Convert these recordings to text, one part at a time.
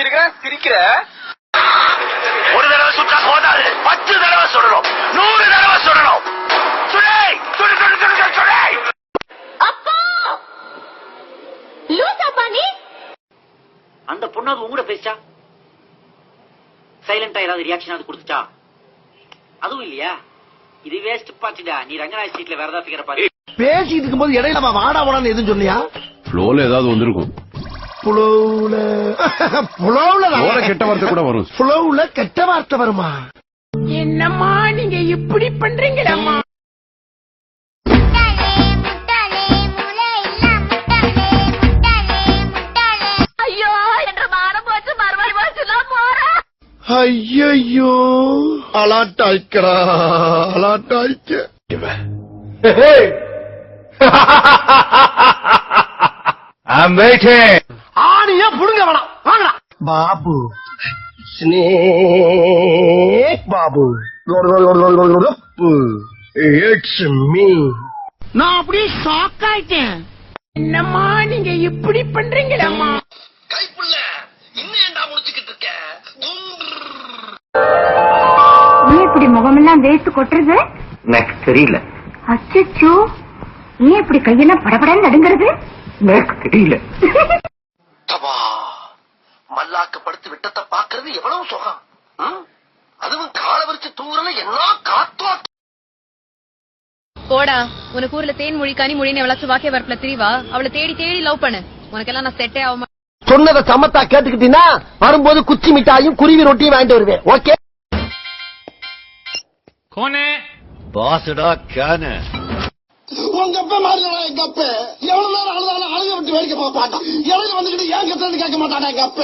வச்சிருக்கிறேன் சிரிக்கிற. ஒரு தடவை சுட்டா போதாது, 10 தடவை சொல்லணும், 100 தடவை சொல்லணும். சுடே சுடு சுடு சுடு சுடு சுடே. அப்பா லூசாப்பா நீ. அந்த பொண்ணு உங்க கூட பேசிச்சா? சைலண்டா ஏதாவது ரியாக்ஷன் கொடுத்துச்சா? அதுவும் இல்லையா? இது வேஸ்ட் பாச்சுடா. நீ ரங்கநாய ஸ்ட்ரீட்ல வேற ஏதாவது பிகர பாரு. பேசிட்டு இருக்கும்போது இடையில வாடா வாடான்னு எதுவும் சொன்னியா? ஃப்ளோல ஏதாவது வந்திருக்கும். புலவுல கெட்ட வார்த்தை கூட வரும். புலவுல கெட்ட வார்த்தை வருமா? என்னம்மா நீங்க இப்படி பண்றீங்களம்மா? ஐயோ என்ற மானம் போச்சு, மறுபடி போச்சுலாம் போறேன். ஐயோ அலாட்டாய்க்கடா அலாட்டாய்க்க. ஆணியா புடுங்க வேணாம், வாங்கடா. Babu snake Babu, it's me. நான் அப்படியே ஷாக் ஆயிட்டேன். என்னம்மா நீங்க இப்படி பண்றீங்களம்மா? கைப்புள்ள இன்னும் ஏண்டா முடிச்சுக்கிட்டு இருக்க? ஏன் இப்படி முகமெல்லாம் வேஸ்ட் கொட்டுறது? எனக்கு தெரியல. அச்சோ, ஏன் இப்படி கையெல்லாம் படபடன்னு நடுங்கிறது? எனக்கு தெரியல. மல்லாக்க படுத்து விட்டத்தை பாக்குறது எவ்வளவு சுகம். அதுவும் கால வரிச்சு தூங்குறல என்ன காத்தோ. போடா, உனக்கு ஊர்ல தேன் மொழி கனி மொழின்னு எவ்வளவு வாக்கிய வரப்புல திரிவா. அவளை தேடி தேடி லவ் பண்ணு. உனக்கெல்லாம் நான் செட்டே ஆக மாட்டேன். சொன்னதை சமத்தா கேட்டுக்கிட்டீங்கன்னா வரும்போது குச்சி மிட்டாயும் குருவி ரொட்டியும் வாங்கிட்டு வருவேன். Okay Kone பாசுடா can. உங்க அப்ப மாதிரி எங்க அப்ப எவ்வளவு நேரம் அழுதாலும் அழுக விட்டு வேடிக்கை போக மாட்டான். இடையில வந்துக்கிட்டு ஏன் கத்துறது கேட்க மாட்டானா எங்க அப்ப.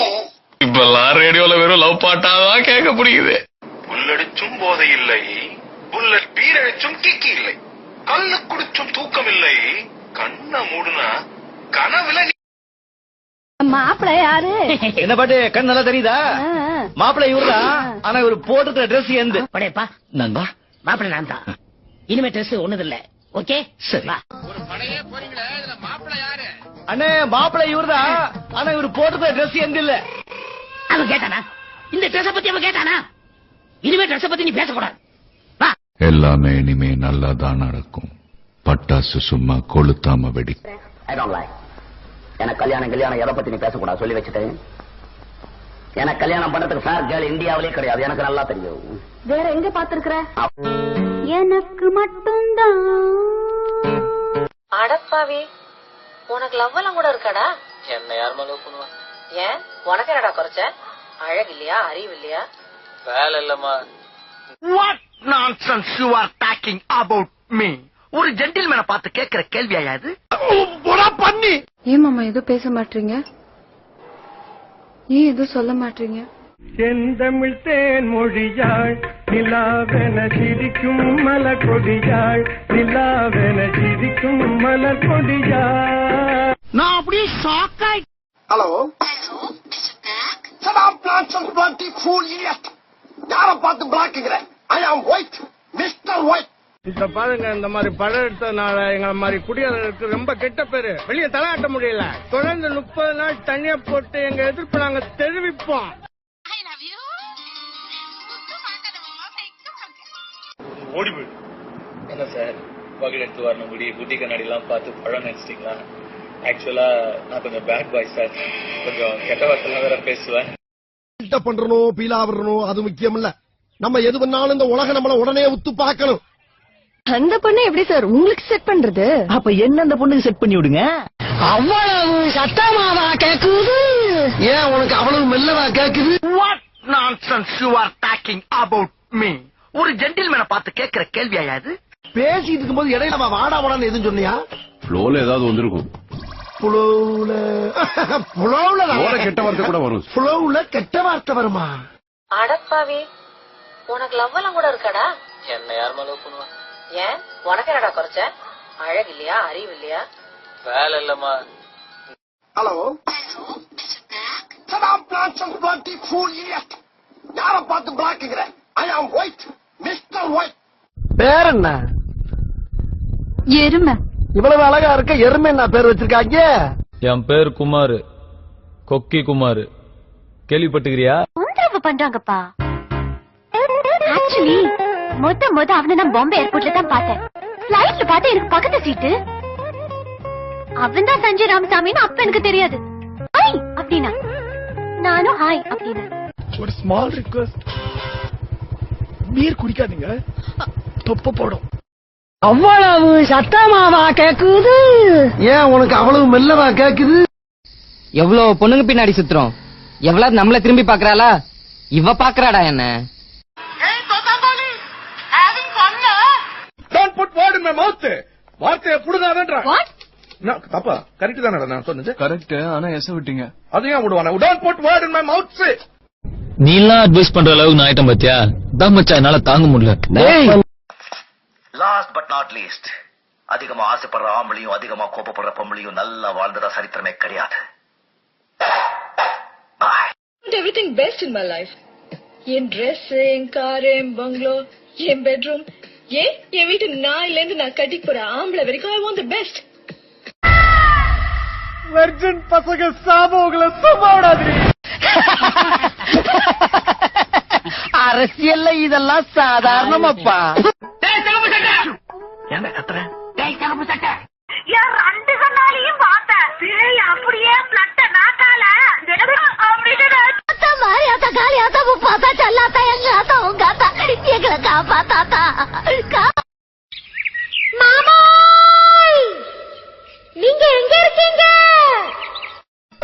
இப்பெல்லாம் ரேடியோல வெறும் லவ் பாட்டாதான் கேட்க முடியுது. புல்லடிச்சும் போதை இல்லை, புல்லட் பீரடிச்சும் கிக்கி இல்லை, கல்லு குடிச்சும் தூக்கம் இல்லை, கண்ண மூடுனா கனவுல. மாப்பிள்ள யாரு? என்ன பாட்டு கண் நல்லா தெரியுதா? மாப்பிள்ளை இவருதான். ஆனா இவரு போட்டுக்கிற ட்ரெஸ் எந்த படையப்பா நண்பா? மாப்பிள்ள நான் தான். இனிமே ட்ரெஸ் ஒண்ணுது இல்ல. ஓகே சரி. ஒரு படையே போறீங்களே, இதுல மாப்பிள்ளை யாரு? அண்ணே மாப்பிள்ளை இவருதான். ஆனா இவரு போட்டுக்கிற ட்ரெஸ் எந்த இல்ல. அவன் கேட்டானா? இந்த ட்ரெஸ் பத்தி அவன் கேட்டானா? இனிமே ட்ரெஸ் பத்தி நீ பேசக்கூடாது. வா. எல்லாமே இனிமே நல்லா தான் நடக்கும். பட்டாசு சும்மா கொளுத்தாம வெடி. எனக்கு கல்யாணம் எதை பத்தி நீ பேசக்கூடாது சொல்லி வச்சுட்டேன். எனக்கு கல்யாணம் பண்றதுக்கு ஃபேர் கேர்ள் இந்தியாவிலே கிடையாது. எனக்கு நல்லா தெரியும். வேற எங்க பாத்துருக்குற? எனக்கு மட்டும்தான். அடப்பாவி, உனக்கு லவ் எல்லாம் கூட இருக்காடா? என்ன யாருமா லவ் பண்ணுவா? ஏன் உனக்கு என்னடா குறைச்ச? அழகு இல்லையா, அறிவு இல்லையா? வேலை இல்லம்மா. What nonsense you are talking about me? ஒரு ஜென்டில்மேனை பார்த்து கேட்கிற கேள்வியா இது? பண்ணி ஏன் மாமா எதுவும் பேச மாட்டீங்க? ஏன் எதுவும் சொல்ல மாட்டீங்க? செந்தமிழ் தேன் மொழியாள் நிலாவென சிரிக்கும் மலர் கொடியாள், நிலாவென சிரிக்கும் மலர் கொடியாள். நான் அப்படியே ஷாக் ஆயி. ஹலோ சடாம் பிளான்சன் பிளான்டி ஃபூல் இடியட். யார பார்த்து பிளாக்குங்கற? I am white, mister white. இப்ப பாருங்க, இந்த மாதிரி படம் எடுத்ததுனால எங்களை மாதிரி குடியாளர்களுக்கு ரொம்ப கெட்ட பேரு. வெளியே தலையாட்ட முடியல. தொடர்ந்து 30 நாள் தனியா போட்டு எங்க எதிர்ப்பு நாங்க தெரிவிப்போம். ஓடி போயிடு. என்ன சார் பகல் எடுத்து வரணும், முடி புத்தி கண்ணாடி எல்லாம் பார்த்து பழம் நினைச்சிட்டீங்களா? ஆக்சுவலா நான் கொஞ்சம் பேட் பாய் சார். கொஞ்சம் கெட்ட வார்த்தைலாம் வேற பேசுவேன். பண்றணும் பீலா வரணும் அது முக்கியம் இல்ல. நம்ம எது பண்ணாலும் இந்த உலக நம்மள உடனே உத்து பார்க்கணும். அந்த பொண்ணு எப்படி சார் உங்களுக்கு செட் பண்றது? அப்ப என்ன அந்த பொண்ணுக்கு செட் பண்ணி விடுங்க. அவ்வளவு சத்தமாவா கேக்குது? ஏன் உனக்கு அவ்வளவு மெல்லவா கேக்குது? What nonsense you are talking about me? ஒரு ஜென்டில்மேனை பார்த்து கேட்கிற கேள்வியா இது? பேசிட்டு இருக்கும்போது இடையில வாடா வாடான்னு எதுவும் சொன்னியா? ஃப்ளோல ஏதாவது வந்திருக்கும். புலவுல கெட்ட வார்த்தை கூட வரும். புலவுல கெட்ட வார்த்தை வருமா? அடப்பாவி, உனக்கு லவ் எல்லாம் கூட இருக்காடா? என்ன யாருமா லவ் பண்ணுவா? ஏன் உனக்கு என்னடா குறைச்ச? அழகு இல்லையா, அறிவு இல்லையா? வேலை இல்லம்மா. ஹலோ சடாம் பிளான்சன் பிளான்டி ஃபூல் இடியட். யார பார்த்து பிளாக்குங்கற? I am white, mister white. பேர் என்ன? எருமை. இவ்வளவு அழகா இருக்க எருமை என்ன பேர் வச்சிருக்காங்க? என் பேர் குமார், கொக்கி குமார். கேள்விப்பட்டுக்கிறியா? தொந்தரவு பண்றாங்கப்பா. ஆக்சுவலி மொத அவனை நான் பாம்பே ஏர்போர்ட்ல தான் பார்த்தேன். ஃபிளைட்ல பார்த்தா எனக்கு பக்கத்து சீட்டு. அவன் தான் சஞ்சய் ராமசாமின்னு அப்ப எனக்கு தெரியாது. ஹாய் அப்படின்னா நானும் ஹாய் அப்படின்னு. ஒரு ஸ்மால் ரிக்வெஸ்ட், பீர் குடிக்காதீங்க, தொப்ப போடும். அவ்வளவு சத்தமாவா கேக்குது? ஏன் உனக்கு அவ்வளவு மெல்லவா கேக்குது? எவ்வளவு பொண்ணுங்க பின்னாடி சுத்துறோம், எவ்வளவு நம்மள திரும்பி பாக்குறாளா? இவ பாக்குறாடா என்ன? Don't put word in my mouth. வார்த்தையை புடுங்காதேன்றா. தப்பா? கரெக்ட் தானடா நான் சொன்னது? கரெக்ட். ஆனா எச விட்டீங்க. அதையும் விடுவானே. Don't put word in my mouth. நீ எல்லாம் அட்வைஸ் பண்ற அளவுக்கு நான் ஆயிட்டேன் பாத்தியா? தான் மச்சான் என்னால தாங்க முடியல. லாஸ்ட் பட் நாட் லீஸ்ட், அதிகமா ஆசைப்படுற ஆம்பளையும் அதிகமா கோபப்படுற பொம்பளையும் நல்லா வாழ்ந்ததா சரித்திரமே கிடையாது. Everything best in my life. என் Dress, என் கார், என் பங்களோ, என் பெட்ரூம், என் வீட்டு நாயில இருந்து நான் கட்டிக்கு போற ஆம்பளை வரைக்கும் I want the best. Virgin பசங்க சாபங்களை சும்மாடாதீ. அரசியல்ல இதெல்லாம் சாதாரணமாப்பா. என்ன கத்துறேன்? என் 2 கண்ணாலையும் பார்த்தேன். அப்படியே பிளட்ட நாக்கால மாரியாத்தா காளியாத்தா முப்பாத்தா செல்லாத்தா எங்க ஆத்தா உங்க ஆத்தா எங்களை காப்பாத்தாத்தா. மாமா நீங்க எங்க இருக்கீங்க?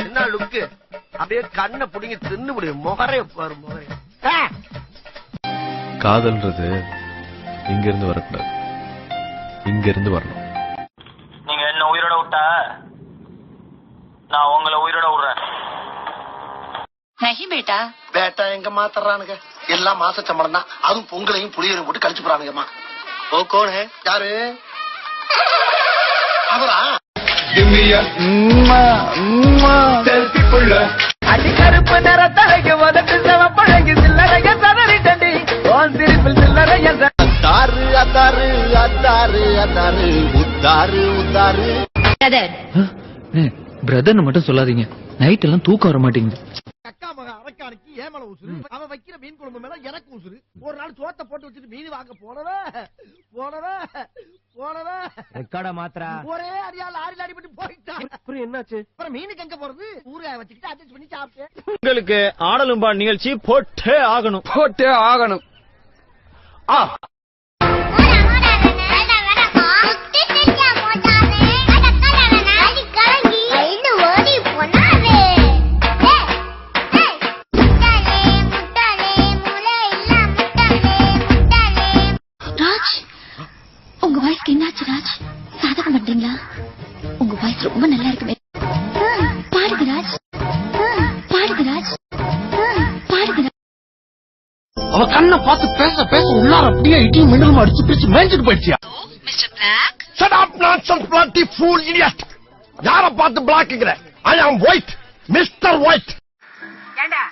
என்ன லுக்கு? அப்படியே கண்ணை புடிங்கி தின்னு முடியும். முகரே பாரு, முகரே. காதல்ன்றது இங்க இருந்து வரக்கூடாது, இங்க இருந்து வரணும். நீங்க என்ன உயிரோட விட்டா நான் உங்களை உயிரோட விடுறேன். பேட்டா பேட்டா எங்க மாத்தறானுங்க? எல்லாம் மாச சம்பளம் தான். அதுவும் பொங்கலையும் புளியரையும் போட்டு கழிச்சு போறானுங்கம்மா. ஓ கோன் ஹே? யாரு அவரா? அடி கருப்பு நிற தலைக்கு உதட்டு சிவப்பழகி சில்லறைய சதறி தண்டி ஓன் சிரிப்பில் சில்லறைய அத்தாரு அத்தாரு அத்தாரு அத்தாரு உத்தாரு உத்தாரு. பிரதர்னு மட்டும் சொல்லாதீங்க, நைட் எல்லாம் தூக்கம் வர மாட்டேங்குது. அக்கா மக அரக்கானுக்கு ஏமல உசுரு, அவன் வைக்கிற மீன் குழம்பு மேல எனக்கு உசுரு. ஒரு நாள் சோத்த போட்டு வச்சுட்டு மீன் வாங்க போனவே ரெக்கார்ட மாத்திரா ஒரே அடியா லாரில அடிபட்டு போயிட்டான். அப்புறம் என்னாச்சு? அப்புறம் மீனுக்கு எங்க போறது? ஊறுகாய வச்சுக்கிட்டு அட்ஜஸ்ட் பண்ணி சாப்பிட்டேன். உங்களுக்கு ஆடலும்பா நிகழ்ச்சி போட்டே ஆகணும். உங்க வாய்ஸ்க்கு என்னாச்சு ராஜ்? சாதகம் பண்றீங்களா? உங்க வாய்ஸ் ரொம்ப நல்லா இருக்குமே. பாடுங்க ராஜ், பாடுங்க ராஜ், பாடுங்க ராஜ். அவ கண்ணை பார்த்து பேச பேச உள்ளார அப்படியே இடியும் மின்னலும் அடிச்சு பிடிச்சு மேய்ஞ்சிட்டு போயிடுச்சியா? Mister black Shut up nonsense bloody fool idiot. யார பார்த்து பிளாக்குங்கற? I am white, Mr. White. ஏண்டா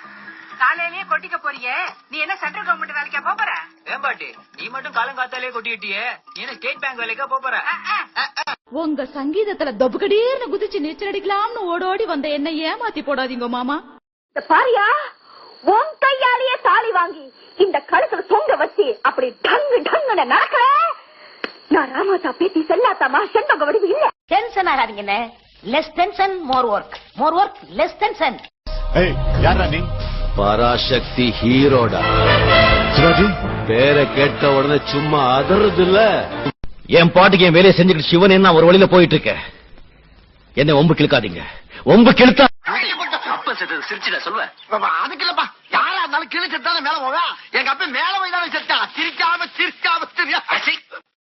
காலையிலேயே கொட்டிக்க போறியே, நீ என்ன சென்ட்ரல் கவர்மெண்ட் வேலைக்கா போற? ஏம்பாட்டி நீ மட்டும் காலங்காத்தாலே கொட்டிட்டியே, நீ என்ன ஸ்டேட் பேங்க் வேலைக்கா போற? உங்க சங்கீதத்துல தொபுகடீர்னு குதிச்சு நீச்சல் அடிக்கலாம்னு ஓடோடி வந்த என்ன ஏமாத்தி போடாதீங்க மாமா. பாரியா உன் கையாலேயே தாலி வாங்கி இந்த கழுத்துல தொங்க வச்சு அப்படி டங்கு டங்குன்னு நடக்கிற நான் ராமாத்தா பேத்தி செல்லாத்தாமா செண்பக வடிவு இல்ல. டென்ஷன் ஆகாதீங்கண்ணே. Less tension more work less tension. யாரா நீ? பராசக்தி ஹீரோடா. பேரை கேட்ட உடனே சும்மா அதறது இல்ல. என் பாட்டுக்கு என் வேலையை செஞ்சுக்கிட்டு சிவன் என்ன ஒரு வழியில போயிட்டு இருக்க. என்ன ஒம்பு கிழக்காதீங்க. ஒம்பு கிழத்தா அப்ப சிரிச்சுடா சொல்லுவேன். அதுக்கு இல்லப்பா, யாரா இருந்தாலும் கிழிச்சிட்டு தானே மேல போவேன். எங்க அப்ப மேல போய் தானே செத்தா. சிரிக்காம